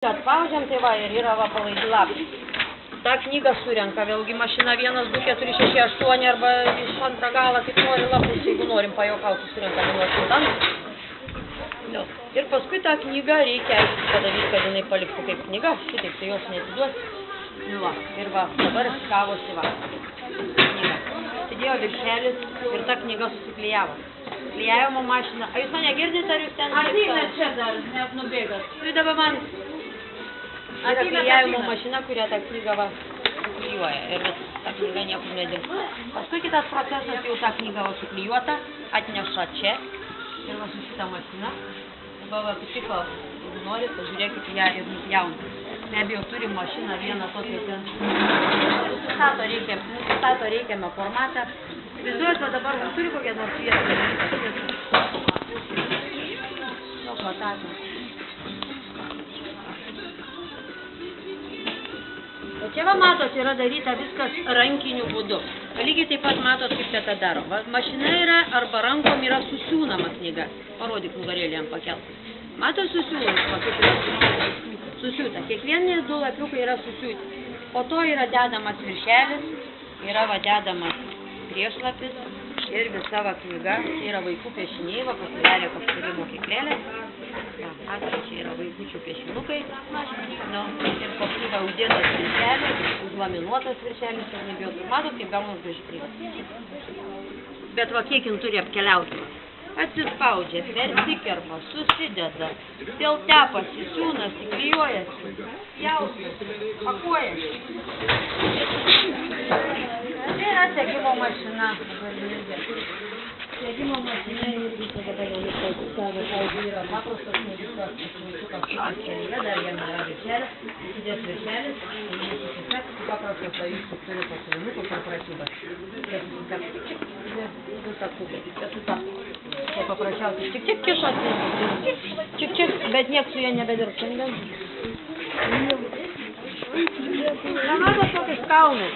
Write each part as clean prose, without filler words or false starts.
Atspaudžiam, tai va, ir yra va palaidi lapai. Ta knyga surenka, vėlgi mašina 1, 2, 4, 6, 8 arba iš antrą galą, kaip nori lapus, jeigu norim pajokauti, surenka 1, 8. Ir paskui tą knygą reikia padaryti, kad jinai paliktų kaip knyga, šitaip tai jos neatiduos. Nu va, ir va, dabar gavosi va. Knyga. Atidėjo viršelis ir ta knyga susiklijavo. Klijavimo mašina. A jūs mane girdite, ar jūs ten? Ateina čia dar, net nubėgat. Tai dabar man yra klijavimo mašina, kurią tą knygą va suklijuoja. Ir ta knyga niekur nedings. Paskui kitas procesas jau ta knyga va suklijuota, atneša čia. Ir va su šitą mašiną. Dabar va pitiko, jeigu norit, pažiūrėkit ją ir nupjaunti. Be abejo, turim mašiną vieną tokią ten. Nusistato reikiamą formatą. Vizuojat, va dabar turi kokią nors vietą. Daug matatų. O čia va matot, yra daryta viskas rankiniu būdu. Lygiai taip pat matot, kaip teta daro. Mašina yra arba rankom yra susiūnama knyga. Parodyk nugarėlį jam pakelti. Matot susiūnama, kaip yra susiūta. Kiekvieni 2 lapiukai yra susiūti. Po to yra dedamas viršelis, yra va dedamas priešlapis ir visa va knyga. Čia yra vaikų piešiniai, va pasidarė kažkuri mokyklėlė. Matot, čia yra vaikučių piešinukai. Nu, ir paskui va uždėtas viršelis, užlaminuotas viršelis, ir nebijot. Matot, kaip gaunas graži knyga. Bet va kiek jin turi apkeliauti. Atsispaudžia, persikerpa, susideda, dėl tepasi, siūnasi, klijuojasi, jausasi, pakuojasi. Tai yra segimo mašina. Segimo mašina irgi čia dabar jau viskas, pavyzdžiui, yra paprastas nedikas, dar jame yra viršelis, įsidės viršelis, paprastas jūs turi pasivinukus ar pratybas. Tai paprasčiausiai tik kišosi, tik, bet nieks su jie nebedirbs šiandien. Matot tokius kaunus.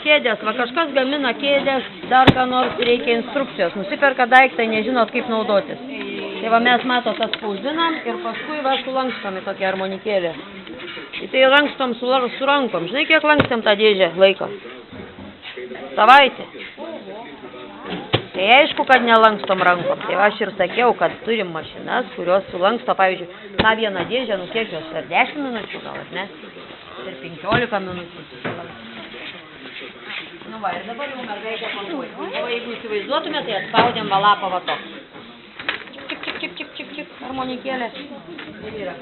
Kėdės, va kažkas gamina kėdės, dar ką nors reikia instrukcijos. Nusiperka daiktą, nežinot kaip naudotis. Tai va mes matot atspausdinam ir paskui va sulankstome tokią harmonikėlę. Tai lankstom su rankom. Žinai, kiek lankstėm tą dėžę laiko? Savaitę. Tai aišku, kad nelankstom rankom. Tai aš ir sakiau, kad turim mašinas, kurios sulanksto, pavyzdžiui, tą vieną dėžę, nu kiek jos, per 10 minučių gal, ne? Per 15 minučių. Nu va, ir dabar jau mergaitė pakuoja. O jeigu įsivaizduotume, tai atspaudėm va lapą va toks. Čik, harmonikėlė. Ir yra.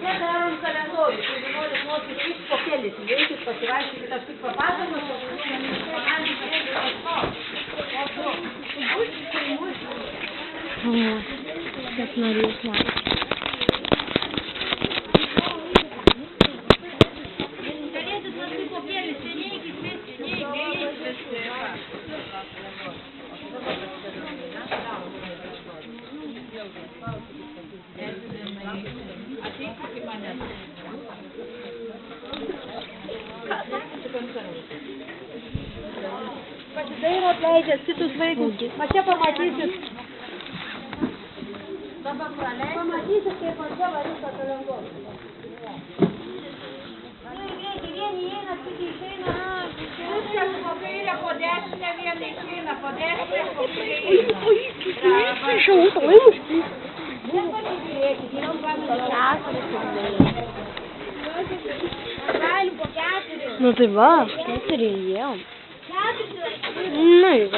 Čia darom kalendorių. Jeigu norit nosis tik po kelis, įveikit, pasivaikščiokit, aš tik papasakosiu. Kaip norėjus man. Pasidairo atleidžiat kitus vaikus. Va čia pamatysit. Dabar praleidžiat. Pamatysit, kaip ant čia varys kalendorių. Vieni įeina, kiti išeina. Viskas po kairę, po dešinę, vieni išeina, po dešinę, po kairę. Nepasižiūrėkit, jau galim po 4. Nu tai va, 4 įėjom. Na, jau